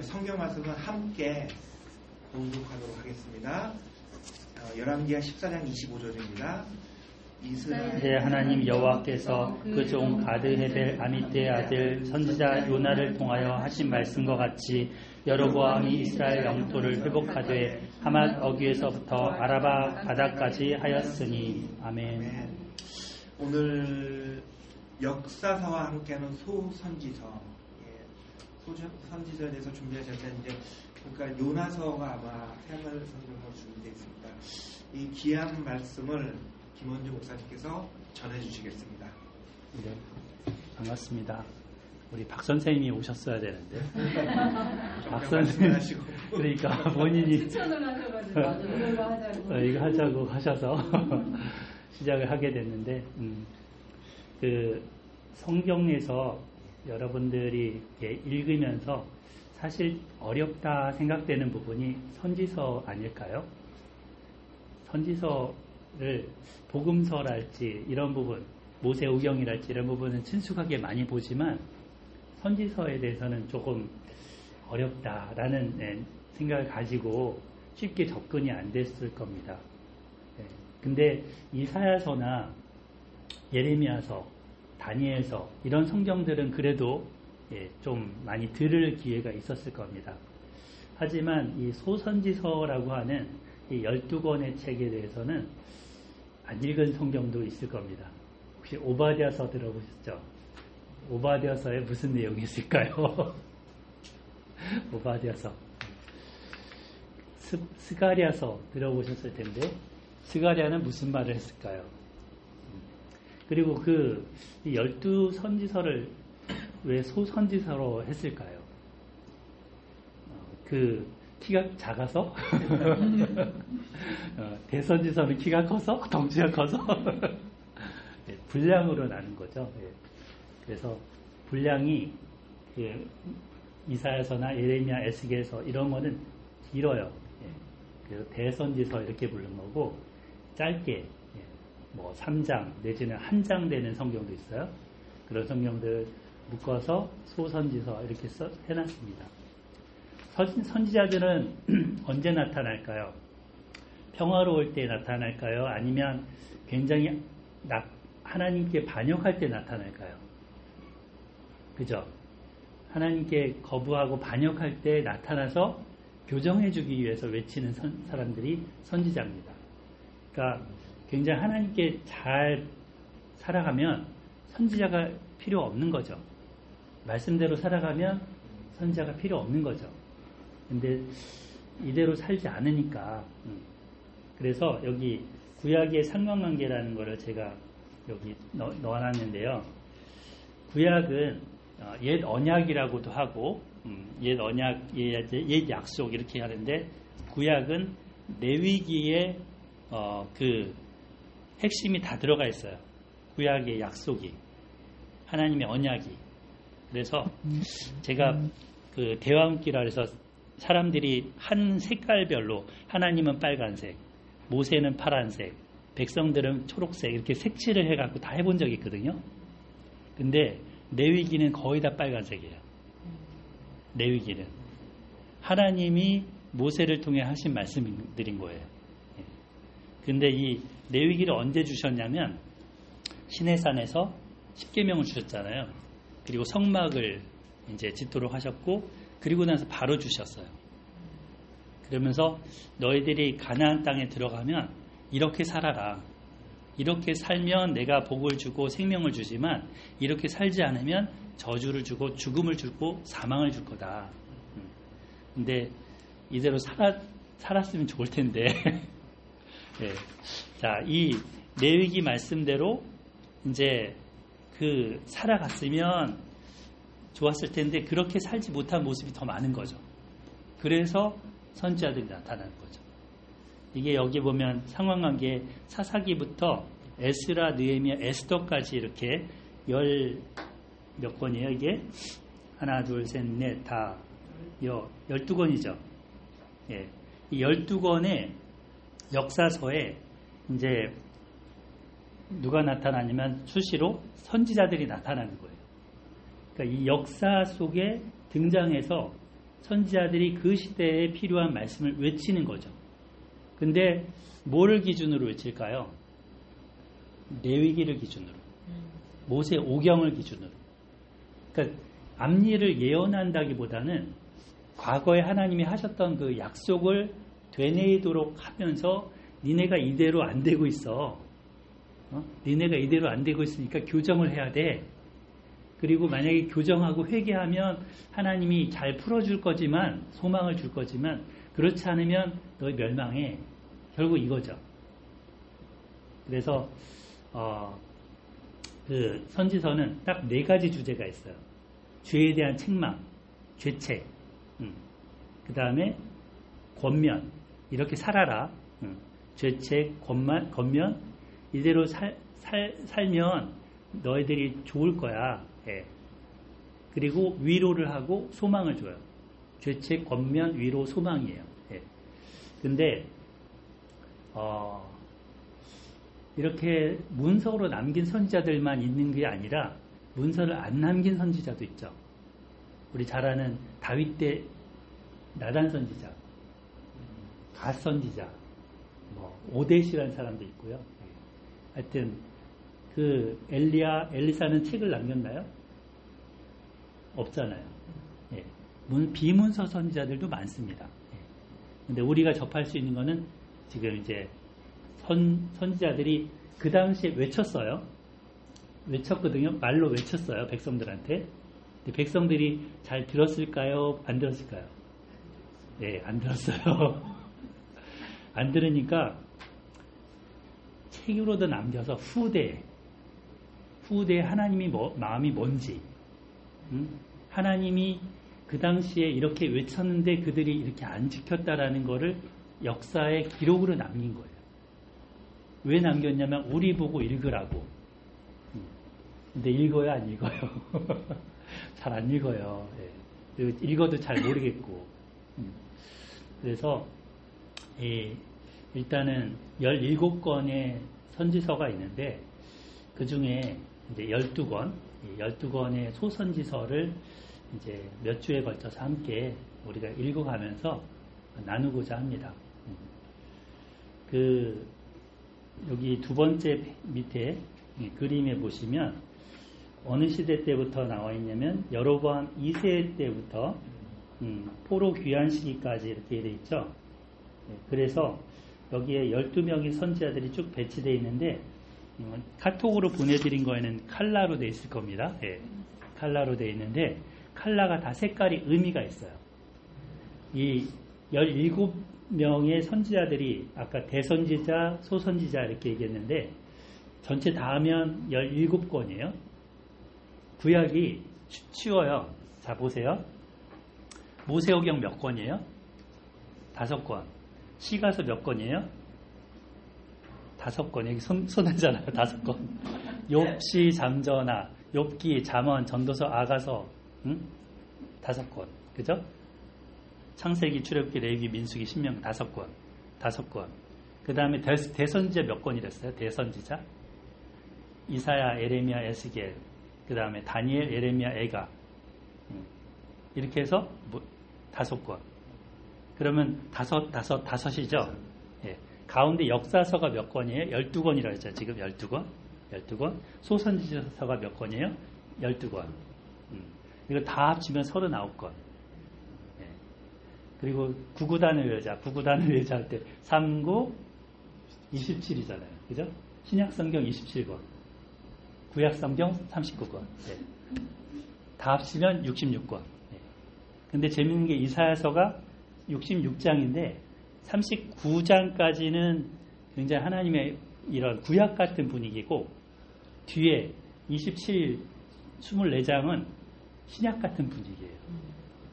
성경 말씀은 함께 공독하도록 하겠습니다. 열왕기하 14장 25절입니다. 이스라엘 하나님 여호와께서 그 종 가드 헤벨 아미떼의 아들 선지자 요나를 통하여 하신 말씀과 같이 여로보암이 이스라엘 영토를 회복하되 하맛 어귀에서부터 아라바 바다까지 하였으니. 아멘. 오늘 역사서와 함께하는 소선지서, 소선지서에 대해서 준비하셨는데, 그러니까 요나서가 아마 새하늘 선생님으로 준비되어 있습니다. 이 귀한 말씀을 김원주 목사님께서 전해주시겠습니다. 네, 반갑습니다. 우리 박 선생님이 오셨어야 되는데. 박 선생님, 그러니까 본인이 추천을 하셔가지고 이거 하자고 하셔서 시작을 하게 됐는데, 그 성경에서 여러분들이 읽으면서 사실 어렵다 생각되는 부분이 선지서 아닐까요? 선지서를 복음서랄지 이런 부분, 모세오경이랄지 이런 부분은 친숙하게 많이 보지만 선지서에 대해서는 조금 어렵다라는 생각을 가지고 쉽게 접근이 안 됐을 겁니다. 근데 이사야서나 예레미야서, 다니엘서 이런 성경들은 그래도 좀 많이 들을 기회가 있었을 겁니다. 하지만 이 소선지서라고 하는 이 12권의 책에 대해서는 안 읽은 성경도 있을 겁니다. 혹시 오바댜서 들어보셨죠? 오바댜서에 무슨 내용이 있을까요? 오바댜서. 스가랴서 들어보셨을 텐데 스가랴는 무슨 말을 했을까요? 그리고 그 12선지서를 왜 소선지서로 했을까요? 그 키가 작아서? 대선지서는 키가 커서? 덩치가 커서? 분량으로 나눈 거죠. 그래서 분량이 이사야서나 예레미야, 에스겔서 이런 거는 길어요. 그래서 대선지서 이렇게 부르는 거고, 짧게 뭐 3장 내지는 한 장 되는 성경도 있어요. 그런 성경들 묶어서 소선지서 이렇게 해놨습니다. 선지자들은 언제 나타날까요? 평화로울 때 나타날까요? 아니면 굉장히 하나님께 반역할 때 나타날까요? 그죠? 하나님께 거부하고 반역할 때 나타나서 교정해주기 위해서 외치는 사람들이 선지자입니다. 그러니까 굉장히 하나님께 잘 살아가면 선지자가 필요 없는 거죠. 말씀대로 살아가면 선지자가 필요 없는 거죠. 근데 이대로 살지 않으니까. 그래서 여기 구약의 상관관계라는 거를 제가 여기 넣어놨는데요. 구약은 옛 언약이라고도 하고 옛 언약, 옛 약속 이렇게 하는데, 구약은 레위기의 그 핵심이 다 들어가 있어요. 구약의 약속이, 하나님의 언약이. 그래서 제가 그 대왕기라 해서 사람들이 한 색깔별로, 하나님은 빨간색, 모세는 파란색, 백성들은 초록색 이렇게 색칠을 해갖고 다 해본 적이 있거든요. 근데 레위기는 거의 다 빨간색이에요. 레위기는 하나님이 모세를 통해 하신 말씀들인 거예요. 근데 이 레위기를 언제 주셨냐면 시내산에서 십계명을 주셨잖아요. 그리고 성막을 이제 짓도록 하셨고, 그리고 나서 바로 주셨어요. 그러면서 너희들이 가나안 땅에 들어가면 이렇게 살아라. 이렇게 살면 내가 복을 주고 생명을 주지만 이렇게 살지 않으면 저주를 주고 죽음을 주고 사망을 줄 거다. 근데 이대로 살았으면 좋을 텐데. 네. 자, 이 레위기 말씀대로 이제 그 살아갔으면 좋았을 텐데 그렇게 살지 못한 모습이 더 많은 거죠. 그래서 선지자들이 나타나는 거죠. 이게 여기 보면 상관관계 사사기부터 에스라, 느헤미야, 에스더까지 이렇게 몇 권이에요 이게? 하나, 둘, 셋, 넷, 다 12권이죠. 예. 이 12권의 역사서에 이제 누가 나타나냐면 수시로 선지자들이 나타나는 거예요. 그러니까 이 역사 속에 등장해서 선지자들이 그 시대에 필요한 말씀을 외치는 거죠. 근데 뭐를 기준으로 외칠까요? 레위기를 기준으로, 모세 오경을 기준으로. 그러니까 앞일을 예언한다기보다는 과거에 하나님이 하셨던 그 약속을 되뇌이도록 하면서 니네가 이대로 안 되고 있어. 니네가 이대로 안 되고 있으니까 교정을 해야 돼. 그리고 만약에 교정하고 회개하면 하나님이 잘 풀어줄 거지만, 소망을 줄 거지만, 그렇지 않으면 너희 멸망해. 결국 이거죠. 그래서 그 선지서는 딱 4가지 주제가 있어요. 죄에 대한 책망, 죄책, 그 다음에 권면, 이렇게 살아라. 죄책, 권면, 이대로 살면 너희들이 좋을 거야. 예. 그리고 위로를 하고 소망을 줘요. 죄책, 권면, 위로, 소망이에요. 예. 근데 이렇게 문서로 남긴 선지자들만 있는 게 아니라 문서를 안 남긴 선지자도 있죠. 우리 잘 아는 다윗 때 나단 선지자, 갓 선지자, 오데시라는 사람도 있고요. 하여튼 그 엘리사는 책을 남겼나요? 없잖아요. 예. 비문서 선지자들도 많습니다. 예. 근데 우리가 접할 수 있는 거는 지금 이제 선지자들이 그 당시에 외쳤거든요. 말로 외쳤어요. 백성들한테. 근데 백성들이 잘 들었을까요? 안 들었을까요? 네, 안 들었어요. 안 들으니까 책으로도 남겨서 후대에 하나님이 마음이 뭔지, 하나님이 그 당시에 이렇게 외쳤는데 그들이 이렇게 안 지켰다라는 거를 역사의 기록으로 남긴 거예요. 왜 남겼냐면 우리 보고 읽으라고. 근데 읽어요, 안 읽어요? 잘 안 읽어요. 예. 읽어도 잘 모르겠고. 그래서 일단은 17권의 선지서가 있는데 그 중에 이제 12권의 소선지서를 이제 몇 주에 걸쳐서 함께 우리가 읽어가면서 나누고자 합니다. 여기 두 번째 밑에 그림에 보시면 어느 시대 때부터 나와 있냐면 여로보암 2세 때부터 포로 귀환 시기까지 이렇게 되어 있죠. 그래서 여기에 12명의 선지자들이 쭉 배치되어 있는데 카톡으로 보내드린 거에는 칼라로 되어 있을 겁니다. 네, 칼라로 되어 있는데 칼라가 다 색깔이 의미가 있어요. 이 17명의 선지자들이 아까 대선지자, 소선지자 이렇게 얘기했는데 전체 다 하면 17권이에요. 구약이 쉬워요. 자 보세요. 모세오경 몇 권이에요? 5권. 시가서 몇 권이에요? 5권. 여기 손하잖아요. 5권. 욥시, 잠전하, 욥기, 잠언, 전도서, 아가서 5권. 그죠? 창세기, 출애굽기, 레위기, 민수기, 신명 5권. 그 다음에 대선지자 몇 권이랬어요? 대선지자? 이사야, 에레미야, 에스겔. 그 다음에 다니엘, 예레미야, 에가. 이렇게 해서 5권. 그러면 다섯이죠? 예. 가운데 역사서가 몇 권이에요? 12권이라고 했죠. 지금 12권. 소선지서가 몇 권이에요? 12권. 이거 다 합치면 39권. 예. 그리고 구구단을 외자 할 때 39, 27이잖아요. 그죠? 신약성경 27권. 구약성경 39권. 예. 다 합치면 66권. 예. 근데 재밌는 게 이사야서가 66장인데 39장까지는 굉장히 하나님의 이런 구약 같은 분위기고 뒤에 24장은 신약 같은 분위기예요.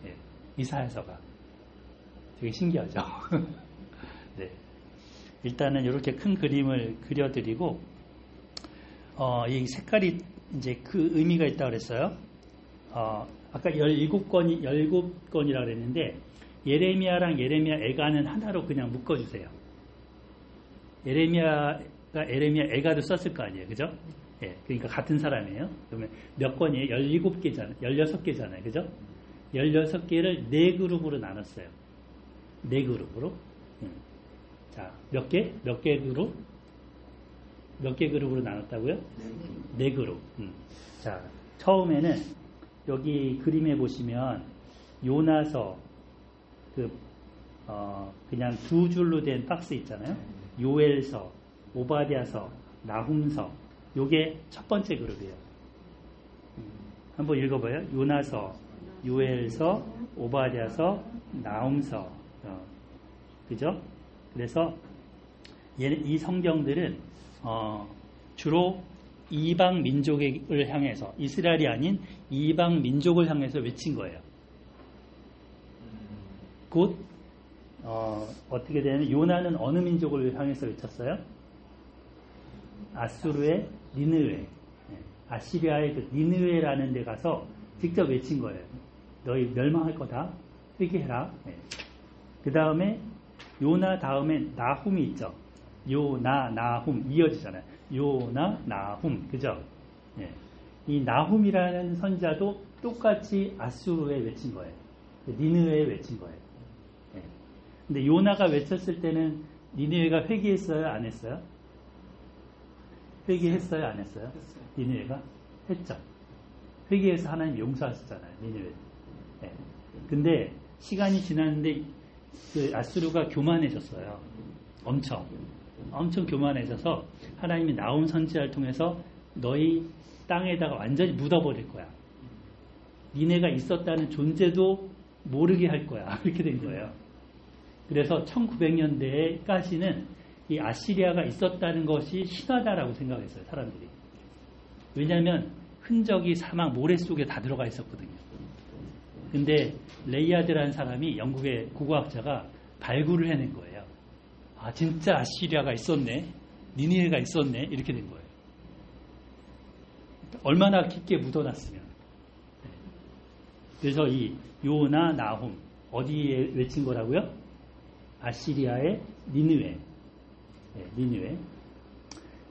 네, 이사야서가 되게 신기하죠. 네, 일단은 이렇게 큰 그림을 그려드리고 이 색깔이 이제 그 의미가 있다고 그랬어요. 아까 17권이라고 그랬는데 예레미야랑 예레미야 에가는 하나로 그냥 묶어주세요. 예레미야 에가도 썼을 거 아니에요. 그죠? 예, 그러니까 같은 사람이에요. 그러면 몇 권이에요? 16개잖아요. 그죠? 16개를 4그룹으로 나눴어요. 4그룹으로. 자, 몇 개? 몇 개 그룹? 몇 개 그룹으로 나눴다고요? 4그룹. 자, 처음에는 여기 그림에 보시면 요나서 그냥 두 줄로 된 박스 있잖아요. 요엘서, 오바댜서, 나훔서. 요게 첫 번째 그룹이에요. 한번 읽어봐요. 요나서, 요엘서, 오바댜서, 나훔서. 그죠? 그래서 이 성경들은 주로 이방 민족을 향해서, 이스라엘이 아닌 이방 민족을 향해서 외친 거예요. 곧 어떻게 되냐면 요나는 어느 민족을 향해서 외쳤어요? 아수르의 니느웨, 아시리아의 그 니느웨라는 데 가서 직접 외친 거예요. 너희 멸망할 거다. 회개해라. 그 다음에 요나 다음에 나훔이 있죠. 요나, 나훔 이어지잖아요. 요나, 나훔, 그죠? 이 나훔이라는 선자도 똑같이 아수르에 외친 거예요. 니느웨에 외친 거예요. 근데 요나가 외쳤을 때는 니느웨가 회개했어요? 안 했어요? 회개했어요? 안 했어요? 니느웨가? 했죠. 회개해서 하나님 용서하셨잖아요. 니느웨. 근데 시간이 지났는데 그 아수르가 교만해졌어요. 엄청 교만해져서 하나님이 나훔 선지자를 통해서 너희 땅에다가 완전히 묻어버릴 거야. 니네가 있었다는 존재도 모르게 할 거야. 이렇게 된 거예요. 그래서 1900년대까지는 이 아시리아가 있었다는 것이 신화다라고 생각했어요. 사람들이. 왜냐하면 흔적이 사막 모래 속에 다 들어가 있었거든요. 근데 레이아드라는 사람이 영국의 고고학자가 발굴을 해낸 거예요. 아, 진짜 아시리아가 있었네. 니느웨가 있었네. 이렇게 된 거예요. 얼마나 깊게 묻어놨으면. 그래서 이 요나, 나훔 어디에 외친 거라고요? 아시리아의 니느웨. 니느웨.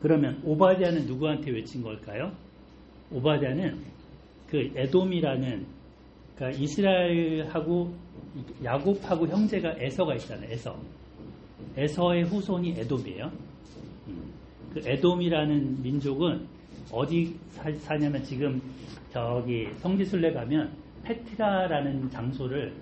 그러면 오바댜는 누구한테 외친 걸까요? 오바댜는 그 에돔이라는, 그러니까 이스라엘하고 야곱하고 형제가 에서가 있잖아요. 에서의 후손이 에돔이에요. 그 에돔이라는 민족은 어디 사냐면 지금 저기 성지순례 가면 페트라라는 장소를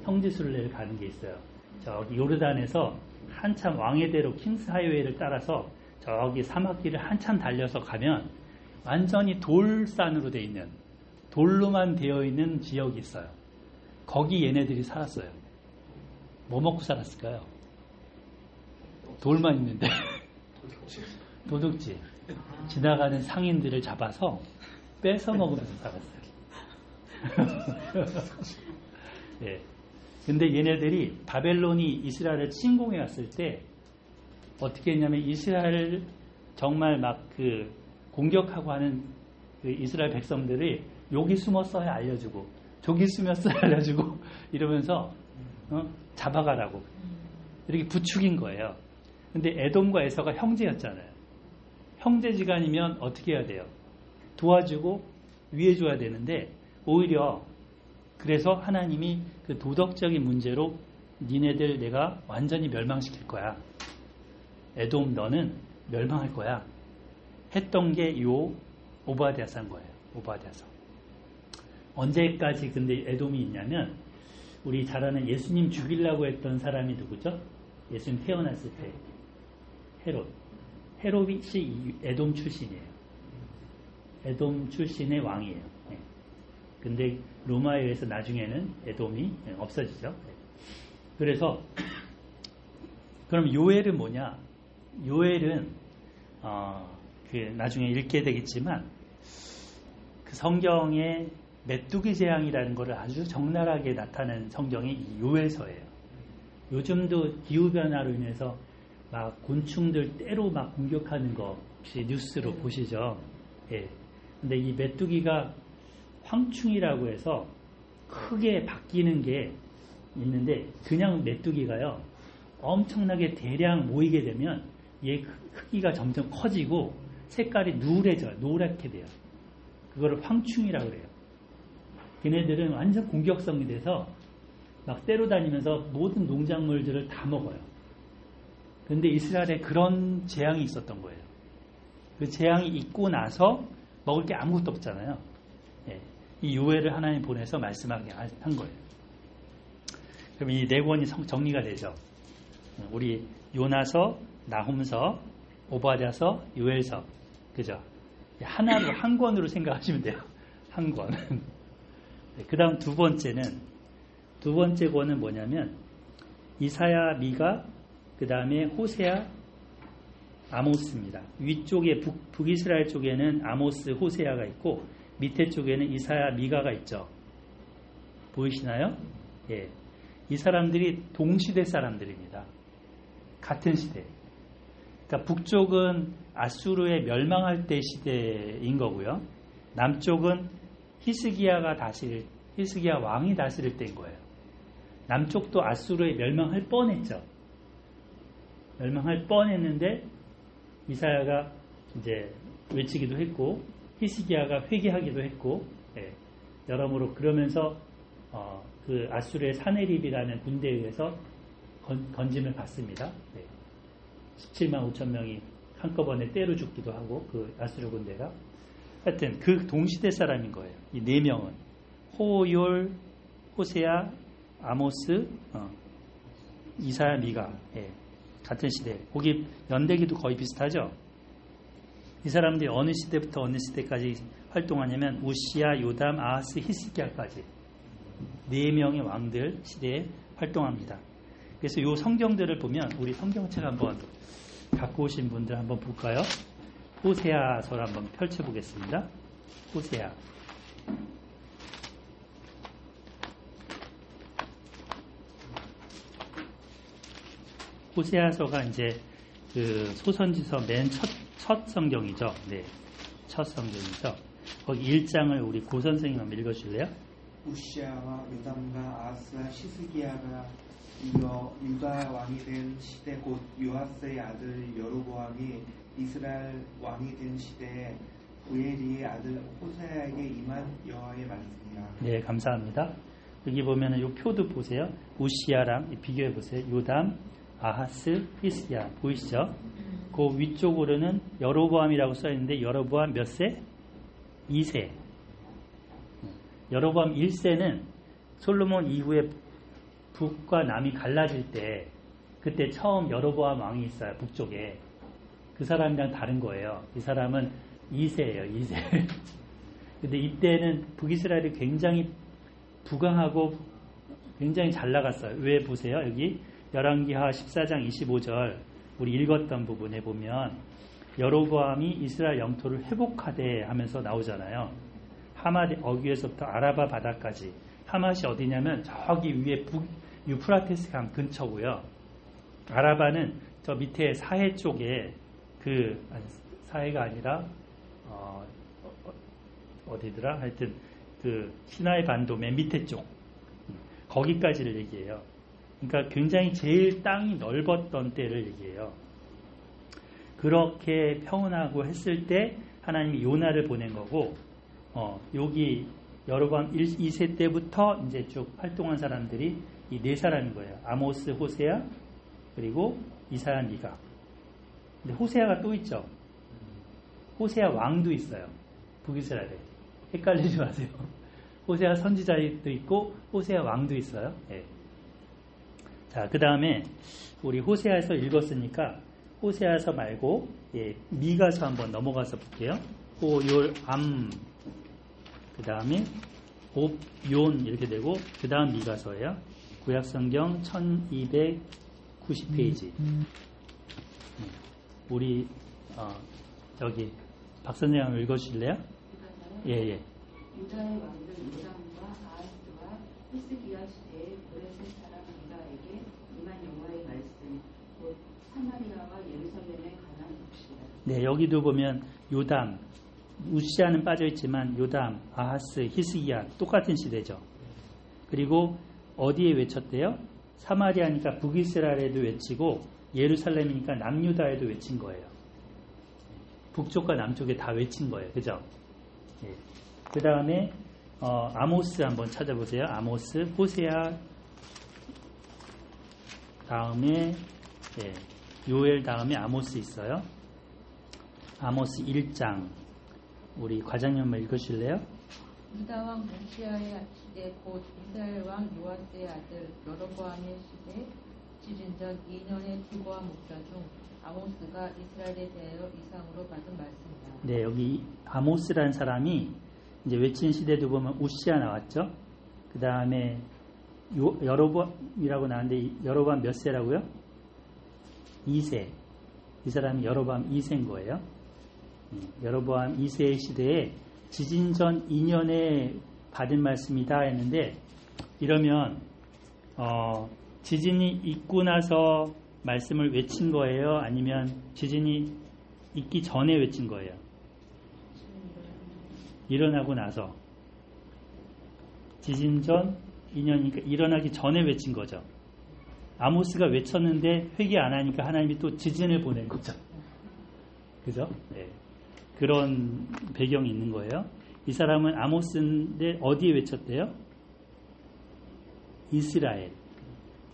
성지순례를 가는 게 있어요. 저기 요르단에서 한참 왕의대로 킹스 하이웨이를 따라서 저기 사막길을 한참 달려서 가면 완전히 돌산으로 돼 있는, 돌로만 되어 있는 지역이 있어요. 거기 얘네들이 살았어요. 뭐 먹고 살았을까요? 돌만 있는데 도둑질. 지나가는 상인들을 잡아서 뺏어 먹으면서 살았어요. 네. 근데 얘네들이 바벨론이 이스라엘을 침공해 왔을 때 어떻게 했냐면 이스라엘을 정말 막 그 공격하고 하는 그 이스라엘 백성들이 여기 숨었어야 알려주고 저기 숨었어야 알려주고 이러면서 잡아가라고 이렇게 부추긴 거예요. 근데 에돔과 에서가 형제였잖아요. 형제지간이면 어떻게 해야 돼요? 도와주고 위해줘야 되는데 오히려 그래서 하나님이 그 도덕적인 문제로 니네들 내가 완전히 멸망시킬 거야. 에돔 너는 멸망할 거야. 했던 게 요 오바댜서인 거예요. 오바댜서. 언제까지 근데 에돔이 있냐면 우리 잘 아는 예수님 죽이려고 했던 사람이 누구죠? 예수님 태어났을 때 헤롯이 에돔 출신이에요. 에돔 출신의 왕이에요. 근데 로마에 의해서 나중에는 에돔이 없어지죠. 그래서 그럼 요엘은 뭐냐? 요엘은 그 나중에 읽게 되겠지만 그 성경의 메뚜기 재앙이라는 것을 아주 적나라하게 나타낸 성경이 이 요엘서예요. 요즘도 기후변화로 인해서 막 곤충들 때로 막 공격하는 거 혹시 뉴스로 보시죠? 예. 근데 이 메뚜기가 황충이라고 해서 크게 바뀌는 게 있는데 그냥 메뚜기가요 엄청나게 대량 모이게 되면 얘 크기가 점점 커지고 색깔이 누래져요. 노랗게 돼요. 그거를 황충이라고 그래요. 걔네들은 완전 공격성이 돼서 막 때려다니면서 모든 농작물들을 다 먹어요. 그런데 이스라엘에 그런 재앙이 있었던 거예요. 그 재앙이 있고 나서 먹을 게 아무것도 없잖아요. 예, 이 요엘을 하나님 보내서 말씀하게 한 거예요. 그럼 이 네 권이 정리가 되죠. 우리 요나서, 나훔서, 오바댜서, 요엘서, 그죠? 하나로 한 권으로 생각하시면 돼요. 한 권. 그 다음 두 번째 권은 뭐냐면 이사야, 미가, 그 다음에 호세아, 아모스입니다. 위쪽에 북이스라엘 쪽에는 아모스, 호세아가 있고 밑에 쪽에는 이사야, 미가가 있죠. 보이시나요? 예. 이 사람들이 동시대 사람들입니다. 같은 시대. 그러니까 북쪽은 아수르에 멸망할 때 시대인 거고요. 남쪽은 히스기야 왕이 다스릴 때인 거예요. 남쪽도 아수르에 멸망할 뻔했죠. 멸망할 뻔했는데 이사야가 이제 외치기도 했고 히스기야가 회개하기도 했고, 예, 여러모로 그러면서 그 아수르의 사네립이라는 군대에 의해서 건짐을 받습니다. 네. 17만 5천 명이 한꺼번에 때려 죽기도 하고 그 아수르 군대가 하여튼 그 동시대 사람인 거예요. 이 네 명은 호열, 호세아, 아모스, 이사야, 미가, 예, 같은 시대. 거기 연대기도 거의 비슷하죠. 이 사람들이 어느 시대부터 어느 시대까지 활동하냐면 우시야, 요담, 아하스, 히스기야까지 네 명의 왕들 시대에 활동합니다. 그래서 이 성경들을 보면 우리 성경책 한번 갖고 오신 분들 한번 볼까요? 호세아서를 한번 펼쳐보겠습니다. 호세아. 호세아서가 이제 그 소선지서 맨 첫 성경이죠. 네, 첫 성경이죠. 거기 1장을 우리 고 선생님 한번 읽어주실래요? 우시아와 요담과 아하스와 시스기야가 이어 유다 왕이 된 시대 곧 요아스의 아들 여로보암이 이스라엘 왕이 된 시대에 우엘리의 아들 호세아에게 임한 여호와의 말씀이라. 네, 감사합니다. 여기 보면은 요 표도 보세요. 우시아랑 비교해 보세요. 요담, 아하스, 히스기야 보이시죠? 그 위쪽으로는 여로보암이라고 써 있는데 여로보암 몇 세? 2세. 여로보암 1세는 솔로몬 이후에 북과 남이 갈라질 때 그때 처음 여로보암 왕이 있어요. 북쪽에. 그 사람이랑 다른 거예요. 이 사람은 2세예요. 2세. 근데 이때는 북이스라엘이 굉장히 부강하고 굉장히 잘 나갔어요. 왜 보세요. 여기 열왕기하 14장 25절 우리 읽었던 부분에 보면 여로보암이 이스라엘 영토를 회복하되 하면서 나오잖아요. 하맛 어귀에서부터 아라바 바다까지. 하맛이 어디냐면 저기 위에 유프라테스 강 근처고요. 아라바는 저 밑에 사해 쪽에 사해가 아니라 어디더라? 하여튼 그 시나이 반도 맨 밑에 쪽 거기까지를 얘기해요. 그러니까 굉장히 제일 땅이 넓었던 때를 얘기해요. 그렇게 평온하고 했을 때 하나님이 요나를 보낸 거고, 여기 여로보암 2세 때부터 이제 쭉 활동한 사람들이 이 네 사람인 거예요. 아모스, 호세아, 그리고 이사야, 미가. 근데 호세아가 또 있죠. 호세아 왕도 있어요. 북이스라엘에. 헷갈리지 마세요. 호세아 선지자도 있고 호세아 왕도 있어요. 네. 자, 그 다음에 우리 호세아에서 읽었으니까 호세아서 말고 미가서 한번 넘어가서 볼게요. 호열암 그 다음에 옵yon 이렇게 되고 그 다음 미가서예요. 구약성경 1290페이지. 우리 여기 박선생 한번 읽어주실래요? 예. 유다의 왕들 요담과 아하스와 히스기야 시대에 브레셋 사람 미가에게 임한 여호와의 말씀 곧 사마리아와 예루살렘에 관한 묵시라. 네, 여기도 보면 요담, 우시아는 빠져있지만 요담, 아하스, 히스기야 똑같은 시대죠. 그리고 어디에 외쳤대요? 사마리아니까 북이스라엘에도 외치고 예루살렘이니까 남유다에도 외친 거예요. 북쪽과 남쪽에 다 외친 거예요. 그죠? 예. 그 다음에 아모스 한번 찾아보세요. 아모스, 호세아 다음에 요엘 다음에 아모스 있어요. 아모스 1장 우리 과장님 한번 읽으실래요? 유다 왕 우시아의 시대 곧 이스라엘 왕 요아스의 아들 여로보암의 시대 시즌전 2년의 두고와 목자 중 아모스가 이스라엘에 대하여 이상으로 받은 말씀이다. 네, 여기 아모스라는 사람이 이제 외친 시대도 보면 우시아 나왔죠. 그 다음에 여로보암이라고 나왔는데 여로보암 몇 세라고요? 2세. 이 사람이 여로보암 2세인 거예요. 여로보암 2세의 시대에 지진전 2년에 받은 말씀이다 했는데 이러면 지진이 있고 나서 말씀을 외친 거예요? 아니면 지진이 있기 전에 외친 거예요? 일어나고 나서. 지진 전 2년이니까 일어나기 전에 외친 거죠. 아모스가 외쳤는데 회개 안 하니까 하나님이 또 지진을 보낸 거죠. 그죠? 네. 그런 배경이 있는 거예요. 이 사람은 아모스인데 어디에 외쳤대요? 이스라엘.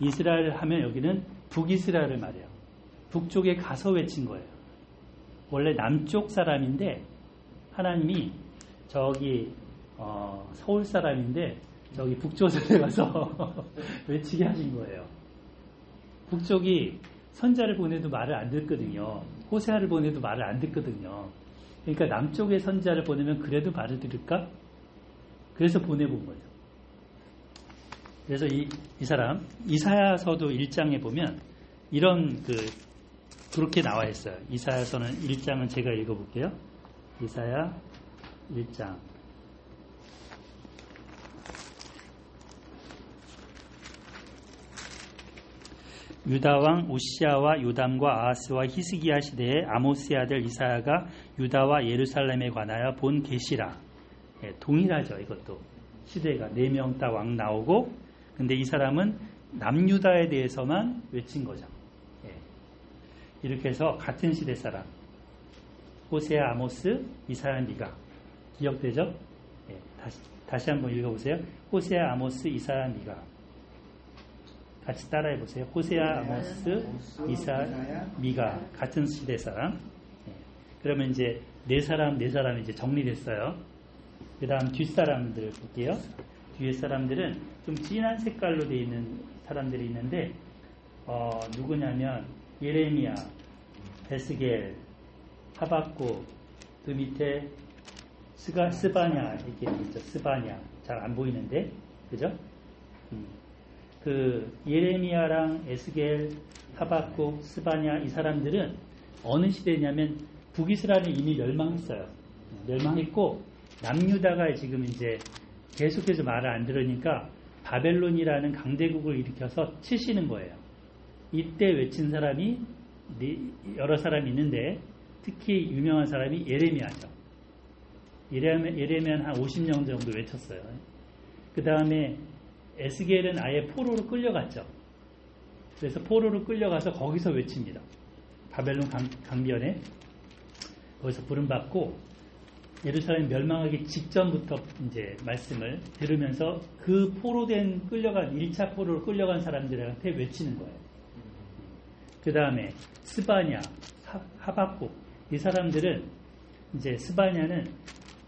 이스라엘 하면 여기는 북이스라엘을 말해요. 북쪽에 가서 외친 거예요. 원래 남쪽 사람인데 하나님이 저기 서울 사람인데 저기 북쪽에 가서 외치게 하신 거예요. 북쪽이 선자를 보내도 말을 안 듣거든요. 호세아를 보내도 말을 안 듣거든요. 그러니까 남쪽에 선자를 보내면 그래도 말을 들을까? 그래서 보내본 거죠. 그래서 이 사람 이사야서도 1장에 보면 이런 그렇게 나와 있어요. 이사야서는 1장은 제가 읽어볼게요. 이사야 1장 유다 왕 우시아와 요담과 아하스와 히스기야 시대에 아모스의 아들 이사야가 유다와 예루살렘에 관하여 본 계시라. 동일하죠. 이것도 시대가 4명 다 왕 나오고 근데 이 사람은 남유다에 대해서만 외친 거죠. 이렇게 해서 같은 시대 사람 호세아, 아모스, 이사야, 미가 기억되죠? 다시 한번 읽어보세요. 호세아, 아모스, 이사야, 미가 같이 따라해보세요. 호세아, 아모스, 이사야, 미가 같은 시대 사람. 그러면 이제 네 사람이 이제 정리됐어요. 그 다음 뒷사람들 볼게요. 뒤에 사람들은 좀 진한 색깔로 되어 있는 사람들이 있는데 누구냐면 예레미야, 베스겔, 하박국, 그 밑에 스바냐 이렇게 있죠. 스바냐 잘 안 보이는데 그죠? 그 예레미야랑 에스겔, 하박국, 스바냐 이 사람들은 어느 시대냐면 북이스라엘이 이미 멸망했어요. 멸망했고 남유다가 지금 이제 계속해서 말을 안 들으니까 바벨론이라는 강대국을 일으켜서 치시는 거예요. 이때 외친 사람이 여러 사람이 있는데 특히 유명한 사람이 예레미야죠. 예레미야는 한 50년 정도 외쳤어요. 그 다음에 에스겔은 아예 포로로 끌려갔죠. 그래서 포로로 끌려가서 거기서 외칩니다. 바벨론 강변에 거기서 부름받고 예루살렘 멸망하기 직전부터 이제 말씀을 들으면서 그 포로된 끌려간 1차 포로로 끌려간 사람들한테 외치는 거예요. 그 다음에 스바냐, 하박국 이 사람들은 이제 스바냐는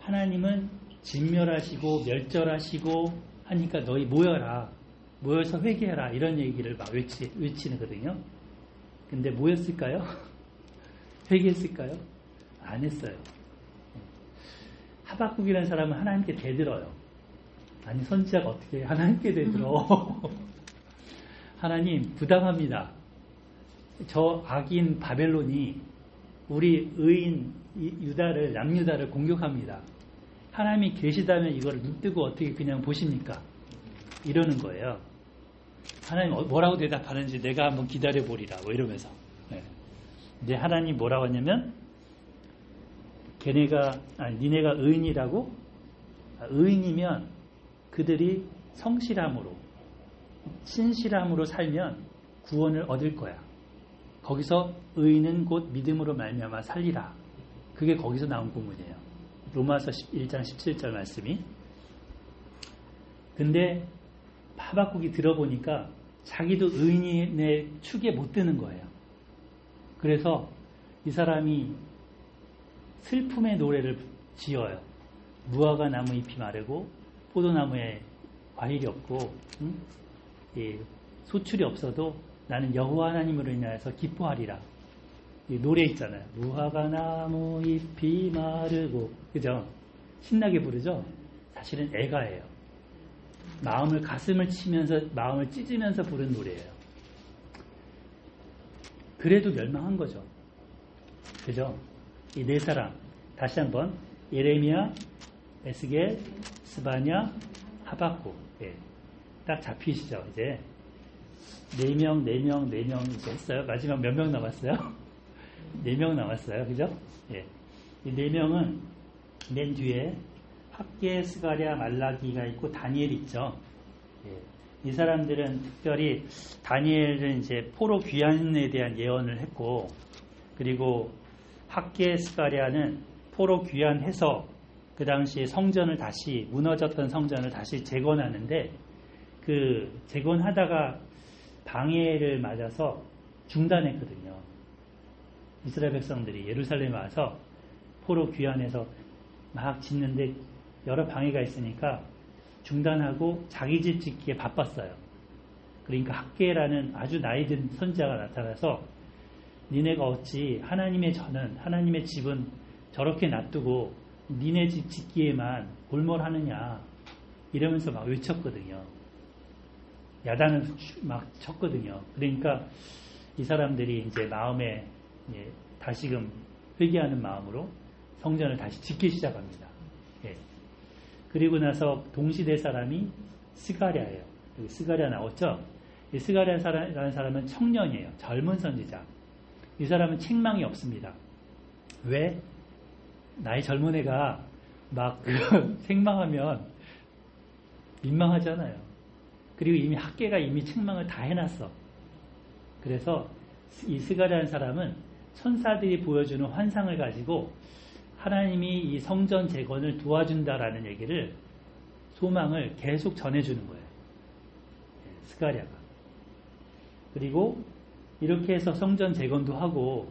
하나님은 진멸하시고 멸절하시고 하니까 너희 모여서 회개하라 이런 얘기를 막 외치거든요. 근데 모였을까요? 회개했을까요? 안 했어요. 하박국이라는 사람은 하나님께 대들어요. 아니 선지자가 어떻게 하나님께 대들어? 하나님 부당합니다. 저 악인 바벨론이 우리 의인 유다를 남유다를 공격합니다. 하나님이 계시다면 이거를 눈뜨고 어떻게 그냥 보십니까? 이러는 거예요. 하나님 뭐라고 대답하는지 내가 한번 기다려보리라 뭐 이러면서. 근데 하나님 뭐라고 하냐면 니네가 의인이라고? 의인이면 그들이 성실함으로 신실함으로 살면 구원을 얻을 거야. 거기서 의인은 곧 믿음으로 말미암아 살리라. 그게 거기서 나온 구문이에요. 로마서 1장 17절 말씀이. 근데 하박국이 들어보니까 자기도 의인의 축에 못 드는 거예요. 그래서 이 사람이 슬픔의 노래를 지어요. 무화과 나무 잎이 마르고 포도나무에 과일이 없고 소출이 없어도 나는 여호와 하나님으로 인하여서 기뻐하리라. 이 노래 있잖아요. 무화과 나무 잎이 마르고, 그죠? 신나게 부르죠? 사실은 애가예요. 마음을 가슴을 치면서 마음을 찢으면서 부른 노래예요. 그래도 멸망한 거죠. 그죠? 이 네 사람 다시 한번 예레미야, 에스겔, 스바냐, 하박국. 예. 딱 잡히시죠? 이제 4명 이제 했어요. 마지막 몇 명 남았어요? 4명 남았어요. 그죠? 예. 이 4명은 맨 뒤에 학계, 스가랴, 말라기가 있고 다니엘 있죠. 예. 이 사람들은 특별히 다니엘은 이제 포로 귀환에 대한 예언을 했고, 그리고 학계, 스가랴는 포로 귀환해서 그 당시에 성전을 다시 무너졌던 성전을 다시 재건하는데, 그 재건하다가 방해를 맞아서 중단했거든요. 이스라엘 백성들이 예루살렘에 와서 포로 귀환해서 막 짓는데 여러 방해가 있으니까 중단하고 자기 집 짓기에 바빴어요. 그러니까 학계라는 아주 나이든 선지자가 나타나서 니네가 어찌 하나님의 전은, 하나님의 집은 저렇게 놔두고 니네 집 짓기에만 골몰하느냐 이러면서 막 외쳤거든요. 야단을 막 쳤거든요. 그러니까 이 사람들이 이제 마음에 다시금 회개하는 마음으로 성전을 다시 짓기 시작합니다. 예. 그리고 나서 동시대 사람이 스가랴예요. 여기 스가랴 나왔죠? 이 스가랴라는 사람은 청년이에요. 젊은 선지자. 이 사람은 책망이 없습니다. 왜? 나이 젊은 애가 막 책망하면 민망하잖아요. 그리고 이미 학계가 이미 책망을 다 해놨어. 그래서 이 스가랴라는 사람은 천사들이 보여주는 환상을 가지고 하나님이 이 성전 재건을 도와준다라는 얘기를, 소망을 계속 전해주는 거예요. 스가랴가. 그리고 이렇게 해서 성전 재건도 하고,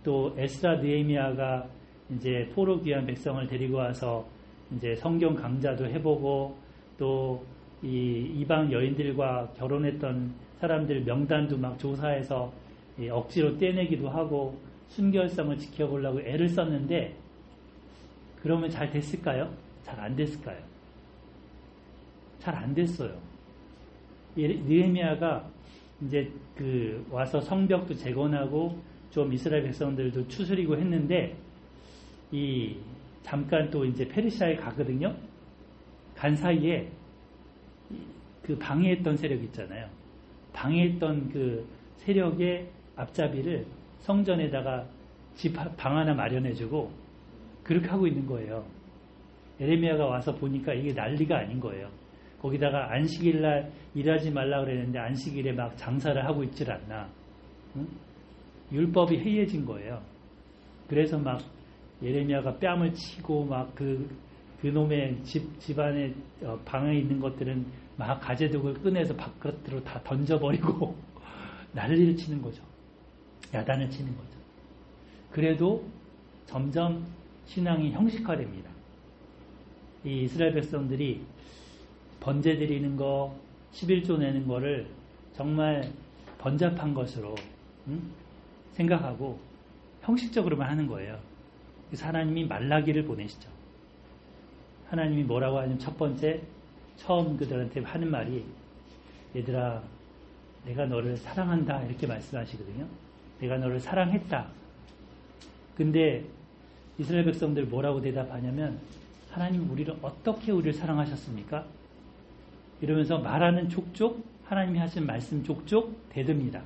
또 에스라 느헤미야가 이제 포로 귀한 백성을 데리고 와서 이제 성경 강좌도 해보고, 또 이 이방 여인들과 결혼했던 사람들 명단도 막 조사해서 억지로 떼내기도 하고 순결성을 지켜보려고 애를 썼는데, 그러면 잘 됐을까요? 잘 안 됐을까요? 잘 안 됐어요. 느헤미야가 이제 와서 성벽도 재건하고 좀 이스라엘 백성들도 추스리고 했는데, 잠깐 또 이제 페르시아에 가거든요. 간 사이에 그 방해했던 세력 있잖아요. 방해했던 그 세력의 앞잡이를 성전에다가 방 하나 마련해주고 그렇게 하고 있는 거예요. 예레미야가 와서 보니까 이게 난리가 아닌 거예요. 거기다가 안식일날 일하지 말라 그랬는데 안식일에 막 장사를 하고 있질 않나. 응? 율법이 해이해진 거예요. 그래서 막 예레미야가 뺨을 치고 막 그놈의 집안에 방에 있는 것들은 막 가재독을 꺼내서 바깥으로 다 던져버리고 난리를 치는 거죠. 야단을 치는 거죠. 그래도 점점 신앙이 형식화됩니다. 이 이스라엘 백성들이 번제 드리는 거, 11조 내는 거를 정말 번잡한 것으로 생각하고 형식적으로만 하는 거예요. 그래서 하나님이 말라기를 보내시죠. 하나님이 뭐라고 하냐면, 첫 번째 처음 그들한테 하는 말이, 얘들아 내가 너를 사랑한다 이렇게 말씀하시거든요. 내가 너를 사랑했다. 근데 이스라엘 백성들 뭐라고 대답하냐면, 하나님 우리를 어떻게 우리를 사랑하셨습니까? 이러면서 말하는 족족 하나님이 하신 말씀 족족 대듭니다.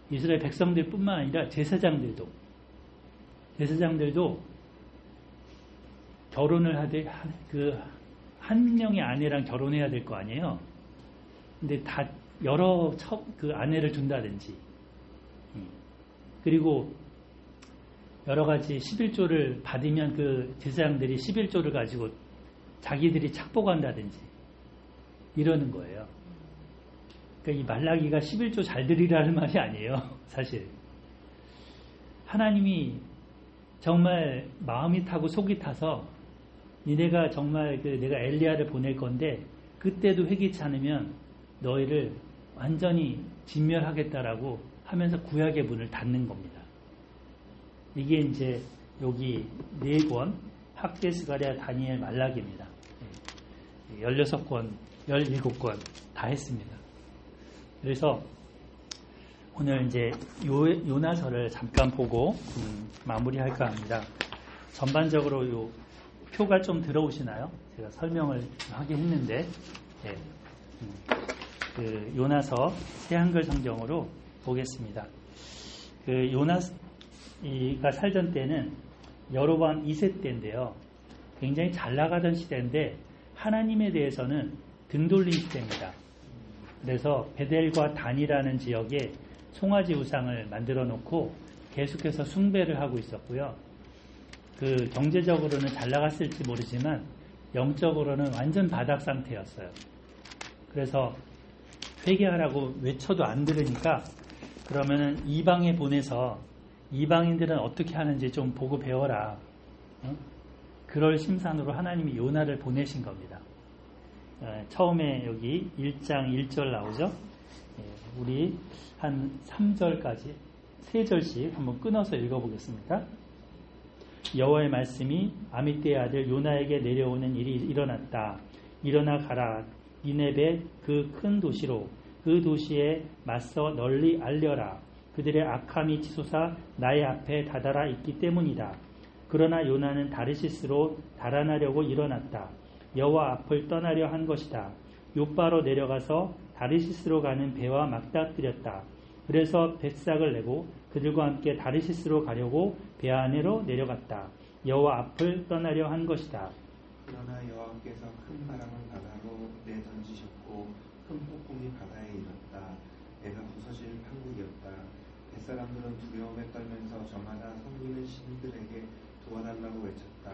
이스라엘 백성들 뿐만 아니라 제사장들도 결혼을 하되 한 명의 아내랑 결혼해야 될 거 아니에요. 근데 다 여러 아내를 둔다든지, 그리고 여러 가지 11조를 받으면 그 제사장들이 11조를 가지고 자기들이 착복한다든지 이러는 거예요. 그러니까 이 말라기가 11조 잘 들으라는 말이 아니에요. 사실 하나님이 정말 마음이 타고 속이 타서 니네가 정말 내가 엘리야를 보낼 건데 그때도 회개치 않으면 너희를 완전히 진멸하겠다라고 하면서 구약의 문을 닫는 겁니다. 이게 이제 여기 4권 학개, 스가랴, 다니엘, 말라기입니다. 16권, 17권 다 했습니다. 그래서 오늘 이제 요나서를 잠깐 보고 마무리할까 합니다. 전반적으로 요 표가 좀 들어오시나요? 제가 설명을 하긴 했는데 그 요나서 새 한글 성경으로 보겠습니다. 그 요나가 살던 때는 여로보암 2세 때인데요. 굉장히 잘 나가던 시대인데 하나님에 대해서는 등 돌린 시대입니다. 그래서 베델과 단이라는 지역에 송아지 우상을 만들어 놓고 계속해서 숭배를 하고 있었고요. 그 경제적으로는 잘 나갔을지 모르지만 영적으로는 완전 바닥 상태였어요. 그래서 회개하라고 외쳐도 안 들으니까 그러면은 이방에 보내서 이방인들은 어떻게 하는지 좀 보고 배워라. 그럴 심산으로 하나님이 요나를 보내신 겁니다. 처음에 여기 1장 1절 나오죠. 우리 한 3절까지 3절씩 한번 끊어서 읽어보겠습니다. 여호와의 말씀이 아미떼의 아들 요나에게 내려오는 일이 일어났다. 일어나 가라. 니네베 그 큰 도시로 그 도시에 맞서 널리 알려라. 그들의 악함이 치솟아 나의 앞에 다다라 있기 때문이다. 그러나 요나는 다르시스로 달아나려고 일어났다. 여호와 앞을 떠나려 한 것이다. 요바로 내려가서 다르시스로 가는 배와 맞닥뜨렸다. 그래서 뱃삭을 내고 그들과 함께 다르시스로 가려고 배 안으로 내려갔다. 여호와 앞을 떠나려 한 것이다. 그러나 여호와께서 큰 바람을 바다로 내던지셨고 큰 폭풍이 바다에 일었다. 배가 부서질 판국이었다. 뱃사람들은 두려움에 떨면서 저마다 섬기는 신들에게 도와달라고 외쳤다.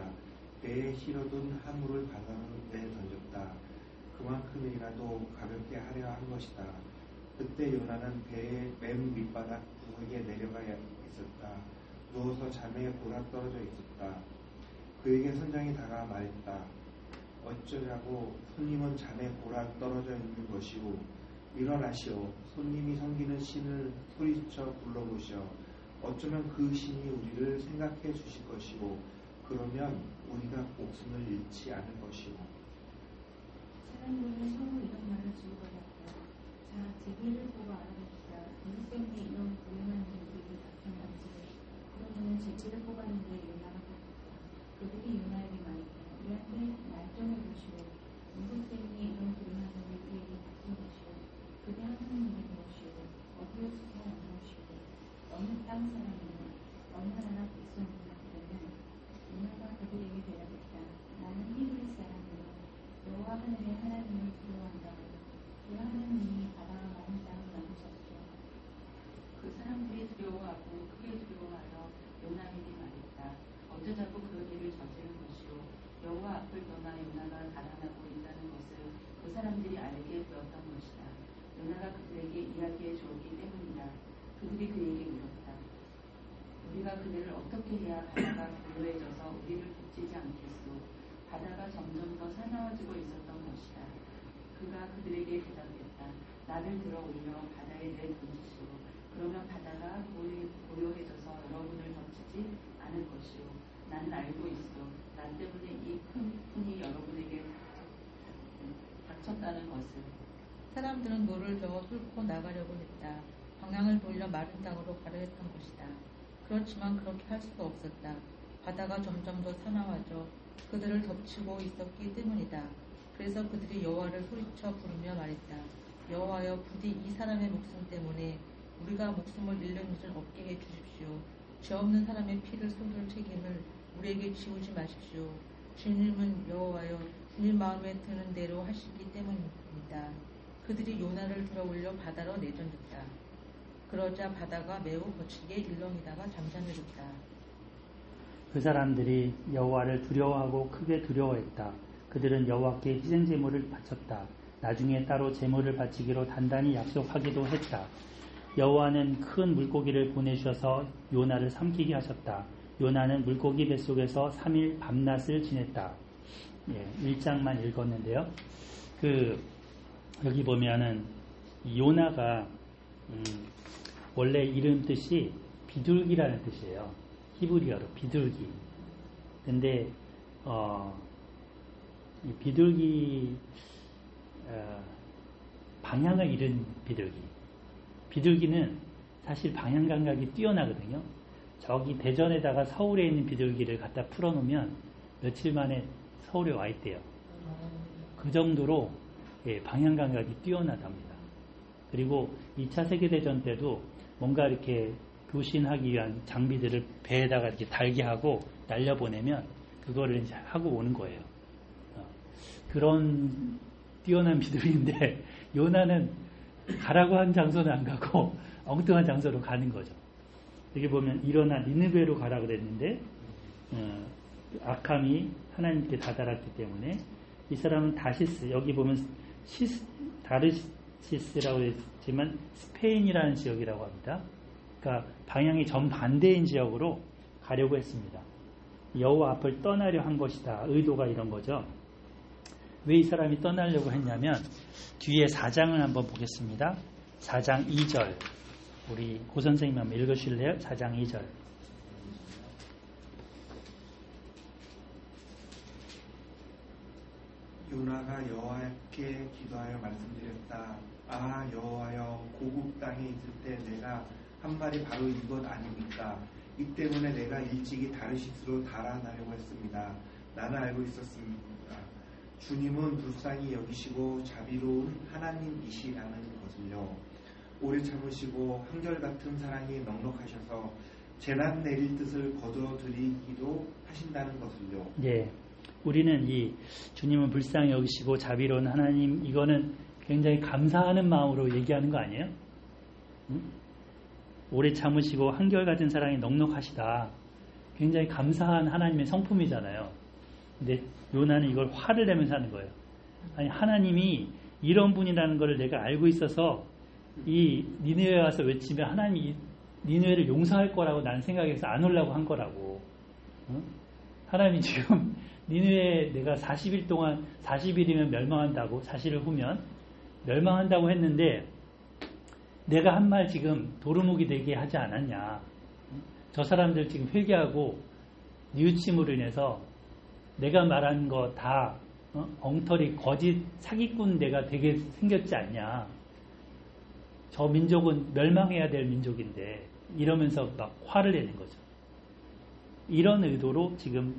배에 실어둔 화물을 바다로 내던졌다. 그만큼이라도 가볍게 하려 한 것이다. 그때 요나는 배의 맨 밑바닥 구석에 내려가 있었다. 누워서 잠에 골아 떨어져 있었다. 그에게 선장이 다가와 말했다. 어쩌냐고 손님은 잠에 골아 떨어져 있는 것이오. 일어나시오. 손님이 섬기는 신을 소리쳐 불러보시오. 어쩌면 그 신이 우리를 생각해 주실 것이고 그러면 우리가 목숨을 잃지 않을 것이오. 사람들은 서로 이런 말을 주고받았다. 자, 제비를 보고 알아봅시다. 이웃생이 이런 불행한 일들이 나타난지. 그러면 제비를 뽑았는데 요나가 뽑혔다. 그들이 요나에게 말했다. 우리한테 말정해 보시오. 이웃생이 이런 불행한 일들이 닥친 것이오. 그대 하는 일이 무엇이오. 어디에서서 온 것이오. 어느 땅 사람이냐. 어느 나라 백성이냐. 그러면 요나가 그들에게 대답했다. 나는 히브리 사람이요. 여호와 하늘의 하나님을 두려워한다고. 그 하나님이 바다와 많은 땅을 만드셨소. 그 사람들이 두려워하고 크게 두려워하여 요나에게 말했다. 어쩌자고 그런 일을 저지른 것이오. 여호와 앞을 떠나 요나가 달아나고 있다는 것을 그 사람들이 알게 되었던 것이다. 요나가 그들에게 이야기해 주었기 때문이다. 그들이 그에게 물었다. 우리가 그들을 어떻게 해야 바다가 고요해져서 우리를 붙이지 않겠소. 바다가 점점 더 사나워지고 있었던 것이다. 그가 그들에게 대답했다. 나를 들어 올려 바다에 내던지시오. 그러면 바다가 고요해져서 여러분을 덮치지 않을 것이오. 나는 알고 있어. 나 때문에 이 큰 풍이 여러분에게 닥쳤다는 것을. 사람들은 노를 저어 뚫고 나가려고 했다. 방향을 돌려 마른 땅으로 가려 했던 것이다. 그렇지만 그렇게 할 수가 없었다. 바다가 점점 더 사나워져 그들을 덮치고 있었기 때문이다. 그래서 그들이 여호와를 소리쳐 부르며 말했다. 여호와여, 부디 이 사람의 목숨 때문에 우리가 목숨을 잃는 일을 없게 해주십시오. 죄 없는 사람의 피를 쏟을 책임을 우리에게 지우지 마십시오. 주님은 여호와여, 주님 마음에 드는 대로 하시기 때문입니다. 그들이 요나를 들어 올려 바다로 내던졌다. 그러자 바다가 매우 거칠게 일렁이다가 잠잠해졌다. 그 사람들이 여호와를 두려워하고 크게 두려워했다. 그들은 여호와께 희생 제물을 바쳤다. 나중에 따로 제물을 바치기로 단단히 약속하기도 했다. 여호와는 큰 물고기를 보내주셔서 요나를 삼키게 하셨다. 요나는 물고기 뱃속에서 3일 밤낮을 지냈다. 1장만 읽었는데요. 여기 보면은 요나가 원래 이름 뜻이 비둘기라는 뜻이에요. 히브리어로 비둘기. 근데 이 비둘기 방향을 잃은 비둘기. 비둘기는 사실 방향 감각이 뛰어나거든요. 저기 대전에다가 서울에 있는 비둘기를 갖다 풀어놓으면 며칠 만에 서울에 와 있대요. 그 정도로 방향 감각이 뛰어나답니다. 그리고 2차 세계대전 때도 뭔가 이렇게 교신하기 위한 장비들을 배에다가 이렇게 달게 하고 날려보내면 그거를 이제 하고 오는 거예요. 그런 뛰어난 비둘기인데 요나는 가라고 한 장소는 안 가고 엉뚱한 장소로 가는 거죠. 여기 보면 일어나 니느베로 가라고 그랬는데 악함이 하나님께 다다랐기 때문에 이 사람은 다시스, 여기 보면 다르시스라고 했지만 스페인이라는 지역이라고 합니다. 그러니까 방향이 정반대인 지역으로 가려고 했습니다. 여호와 앞을 떠나려 한 것이다. 의도가 이런 거죠. 왜 이 사람이 떠나려고 했냐면 뒤에 4장을 한번 보겠습니다. 4장 2절 우리 고 선생님 한번 읽으실래요? 4장 2절. 요나가 여호와께 기도하여 말씀드렸다. 아 여호와여, 고국 땅에 있을 때 내가 한 말이 바로 이것 아닙니까? 이 때문에 내가 일찍이 다르시스로 달아나려고 했습니다. 나는 알고 있었습니다. 주님은 불쌍히 여기시고 자비로운 하나님이시라는 것을요. 오래 참으시고 한결같은 사랑이 넉넉하셔서 재난 내릴 뜻을 거두어드리기도 하신다는 것을요. 예, 우리는 이 주님은 불쌍히 여기시고 자비로운 하나님, 이거는 굉장히 감사하는 마음으로 얘기하는 거 아니에요? 응? 오래 참으시고 한결같은 사랑이 넉넉하시다. 굉장히 감사한 하나님의 성품이잖아요. 근데 요나는 이걸 화를 내면서 하는 거예요. 아니, 하나님이 이런 분이라는 걸 내가 알고 있어서 이 니느웨에 와서 외치면 하나님이 니느웨를 용서할 거라고 나는 생각해서 안 오려고 한 거라고. 응? 하나님이 지금 니느웨에 내가 40일 동안 40일이면 멸망한다고, 40일 후면 멸망한다고 했는데 내가 한 말 지금 도루묵이 되게 하지 않았냐. 저 사람들 지금 회개하고 뉘우침으로 인해서 내가 말한 거 다 엉터리 거짓 사기꾼 내가 되게 생겼지 않냐. 저 민족은 멸망해야 될 민족인데 이러면서 막 화를 내는 거죠. 이런 의도로 지금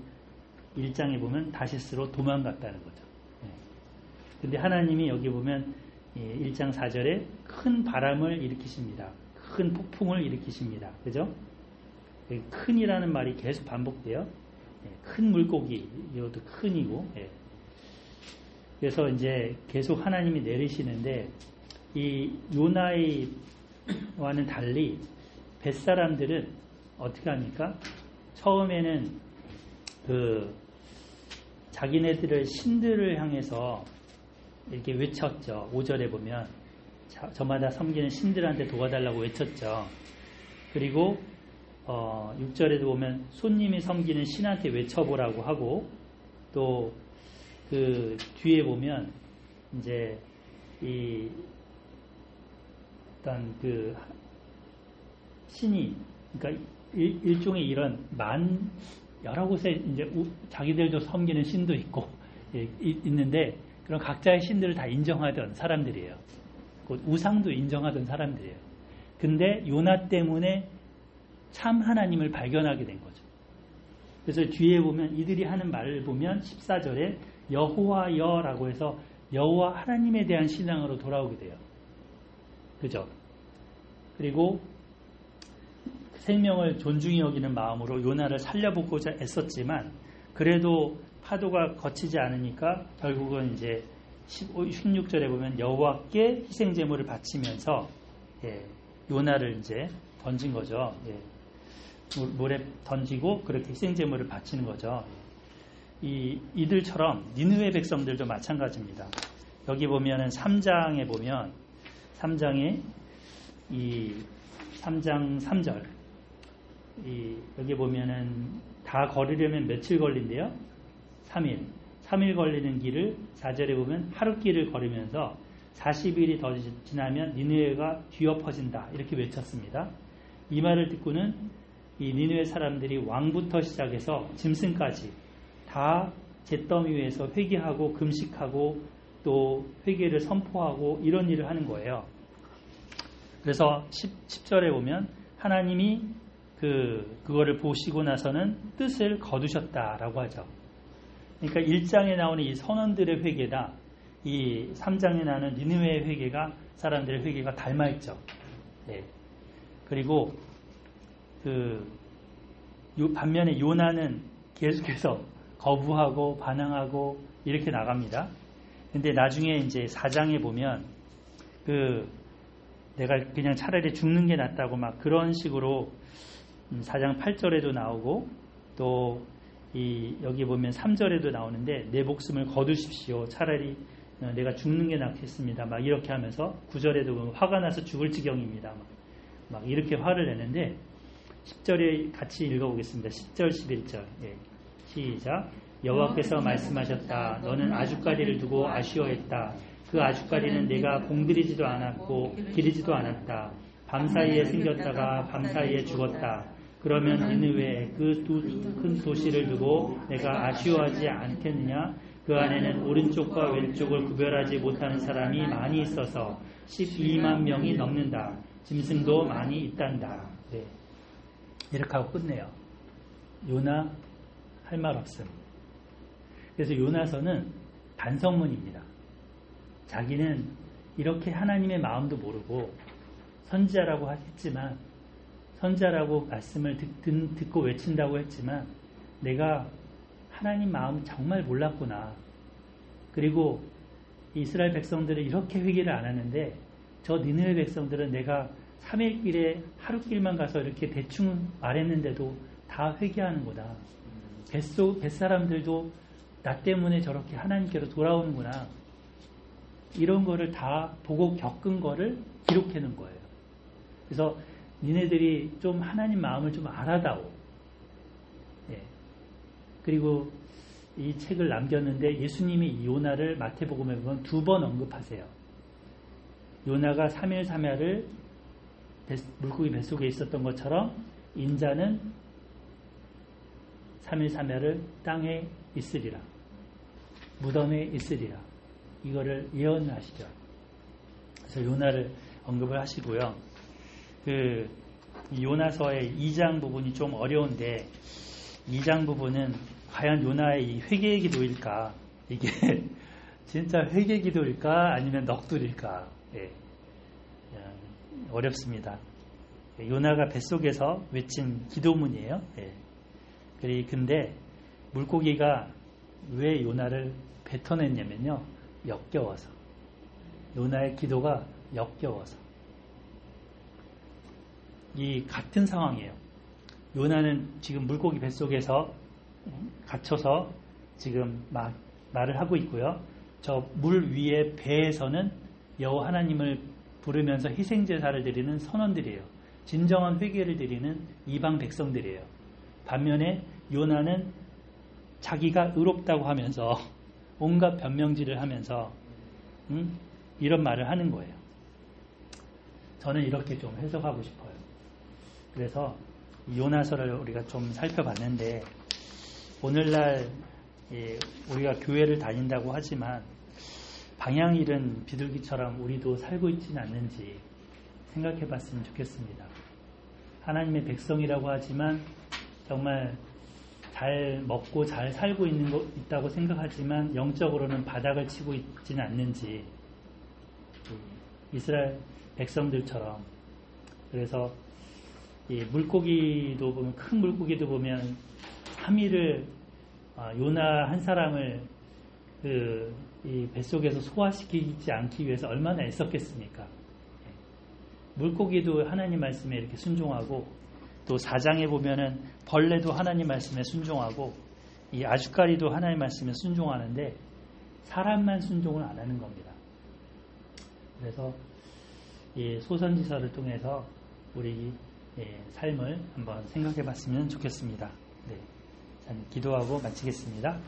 1장에 보면 다시스로 도망갔다는 거죠. 근데 하나님이 여기 보면 1장 4절에 큰 바람을 일으키십니다. 큰 폭풍을 일으키십니다. 그죠? 큰이라는 말이 계속 반복돼요. 큰 물고기, 이것도 큰이고. 그래서 이제 계속 하나님이 내리시는데 이 요나와는 달리 벳사람들은 어떻게 합니까? 처음에는 자기네들의 신들을 향해서 이렇게 외쳤죠. 5절에 보면 저마다 섬기는 신들한테 도와달라고 외쳤죠. 그리고 6절에도 보면 손님이 섬기는 신한테 외쳐보라고 하고, 또 그 뒤에 보면 이제 이 어떤 그 신이, 그러니까 일종의 이런 여러 곳에 이제 자기들도 섬기는 신도 있고 있는데 그런 각자의 신들을 다 인정하던 사람들이에요. 곧 우상도 인정하던 사람들이에요. 근데 요나 때문에 참 하나님을 발견하게 된 거죠. 그래서 뒤에 보면 이들이 하는 말을 보면 14절에 여호와여라고 해서 여호와 하나님에 대한 신앙으로 돌아오게 돼요. 그죠? 그리고 생명을 존중히 여기는 마음으로 요나를 살려보고자 애썼지만 그래도 파도가 거치지 않으니까 결국은 이제 16절에 보면 여호와께 희생제물을 바치면서 요나를 이제 던진 거죠. 물에 던지고 그렇게 희생제물을 바치는 거죠. 이들처럼 니느웨 백성들도 마찬가지입니다. 여기 보면은 3장에 보면 3장에 이 3장 3절 여기 보면은 다 걸으려면 며칠 걸린대요? 3일 걸리는 길을 4절에 보면 하룻길을 걸으면서 40일이 더 지나면 니느웨가 뒤엎어진다 이렇게 외쳤습니다. 이 말을 듣고는 이 니느웨 사람들이 왕부터 시작해서 짐승까지 다 잿더미 위에서 회개하고 금식하고 또 회개를 선포하고 이런 일을 하는 거예요. 그래서 10절에 보면 하나님이 그거를 보시고 나서는 뜻을 거두셨다라고 하죠. 그러니까 1장에 나오는 이 선원들의 회개다 이 3장에 나오는 니느웨의 회개가 사람들의 회개가 닮아있죠. 네. 그리고 반면에 요나는 계속해서 거부하고 반항하고 이렇게 나갑니다. 근데 나중에 이제 4장에 보면 내가 그냥 차라리 죽는 게 낫다고 막 그런 식으로 4장 8절에도 나오고 또 여기 보면 3절에도 나오는데 내 목숨을 거두십시오. 차라리 내가 죽는 게 낫겠습니다. 막 이렇게 하면서 9절에도 보면 화가 나서 죽을 지경입니다. 막 이렇게 화를 내는데 10절에 같이 읽어보겠습니다. 10절 11절 예. 시작. 여호와께서 말씀하셨다. 너는 아주까리를 두고 아쉬워했다. 그 아주까리는 내가 공들이지도 않았고 기르지도 않았다. 밤사이에 생겼다가 밤사이에 죽었다. 그러면 니느웨 그 두 큰 도시를 두고 내가 아쉬워하지 않겠느냐? 그 안에는 오른쪽과 왼쪽을 구별하지 못하는 사람이 많이 있어서 12만 명이 넘는다. 짐승도 많이 있단다. 네. 이렇게 하고 끝내요. 요나 할 말 없음. 그래서 요나서는 반성문입니다. 자기는 이렇게 하나님의 마음도 모르고 선지자라고 했지만 선지자라고 말씀을 듣고 외친다고 했지만 내가 하나님 마음 정말 몰랐구나. 그리고 이스라엘 백성들은 이렇게 회개를 안 하는데 저 니느웨 백성들은 내가 3일길에 하루길만 가서 이렇게 대충 말했는데도 다 회개하는구나. 뱃사람들도 나 때문에 저렇게 하나님께로 돌아오는구나. 이런 거를 다 보고 겪은 거를 기록해 놓은 거예요. 그래서 니네들이 좀 하나님 마음을 좀 알아다오. 예. 그리고 이 책을 남겼는데 예수님이 이 요나를 마태복음에 보면 2번 언급하세요. 요나가 3일 3야를 물고기 뱃속에 있었던 것처럼 인자는 3일 3야를 땅에 있으리라. 무덤에 있으리라. 이거를 예언하시죠. 그래서 요나를 언급을 하시고요. 요나서의 2장 부분이 좀 어려운데 2장 부분은 과연 요나의 이 회개의 기도일까? 이게 진짜 회개 기도일까? 아니면 넋두리일까? 예. 어렵습니다. 요나가 뱃속에서 외친 기도문이에요. 예. 근데 물고기가 왜 요나를 뱉어냈냐면요. 역겨워서. 요나의 기도가 역겨워서. 이 같은 상황이에요. 요나는 지금 물고기 뱃속에서 갇혀서 지금 말을 하고 있고요. 저 물 위에 배에서는 여호와 하나님을 부르면서 희생제사를 드리는 선원들이에요. 진정한 회개를 드리는 이방 백성들이에요. 반면에 요나는 자기가 의롭다고 하면서 온갖 변명질을 하면서 이런 말을 하는 거예요. 저는 이렇게 좀 해석하고 싶어요. 그래서 요나서를 우리가 좀 살펴봤는데 오늘날 우리가 교회를 다닌다고 하지만 방향 잃은 비둘기처럼 우리도 살고 있지는 않는지 생각해 봤으면 좋겠습니다. 하나님의 백성이라고 하지만 정말 잘 먹고 잘 살고 있다고 생각하지만 영적으로는 바닥을 치고 있지는 않는지 이스라엘 백성들처럼. 그래서 물고기도 보면 큰 물고기도 보면 3일을 요나 한 사람을 이 뱃속에서 소화시키지 않기 위해서 얼마나 애썼겠습니까? 물고기도 하나님 말씀에 이렇게 순종하고 또 4장에 보면은 벌레도 하나님 말씀에 순종하고 이 아주까리도 하나님 말씀에 순종하는데 사람만 순종을 안 하는 겁니다. 그래서 이 소선지서를 통해서 우리 삶을 한번 생각해 봤으면 좋겠습니다. 네. 자, 기도하고 마치겠습니다.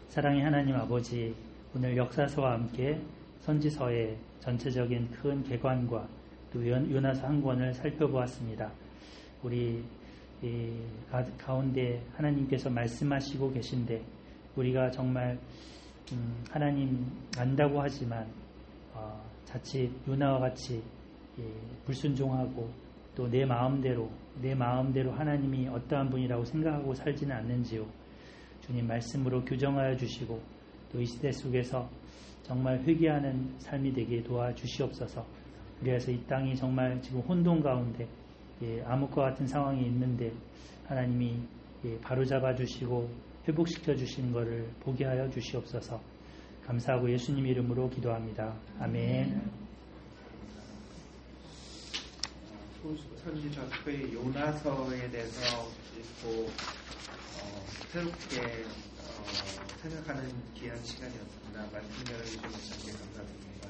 사랑의 하나님 아버지, 오늘 역사서와 함께 선지서의 전체적인 큰 개관과 또 요나서 한 권을 살펴보았습니다. 우리 가운데 하나님께서 말씀하시고 계신데 우리가 정말 하나님 안다고 하지만 자칫 요나와 같이 불순종하고 또 내 마음대로 하나님이 어떠한 분이라고 생각하고 살지는 않는지요. 주님 말씀으로 규정하여 주시고 또 이 시대 속에서 정말 회개하는 삶이 되게 도와주시옵소서. 그래서 이 땅이 정말 지금 혼돈 가운데 암흑과 같은 상황이 있는데 하나님이 바로잡아 주시고 회복시켜 주시는 것을 보게 하여 주시옵소서. 감사하고 예수님 이름으로 기도합니다. 아멘. 선지서 특별히 요나서에 대해서 읽고 새롭게 생각하는 귀한 시간이었습니다. 말씀 열어주신 것에 감사드립니다.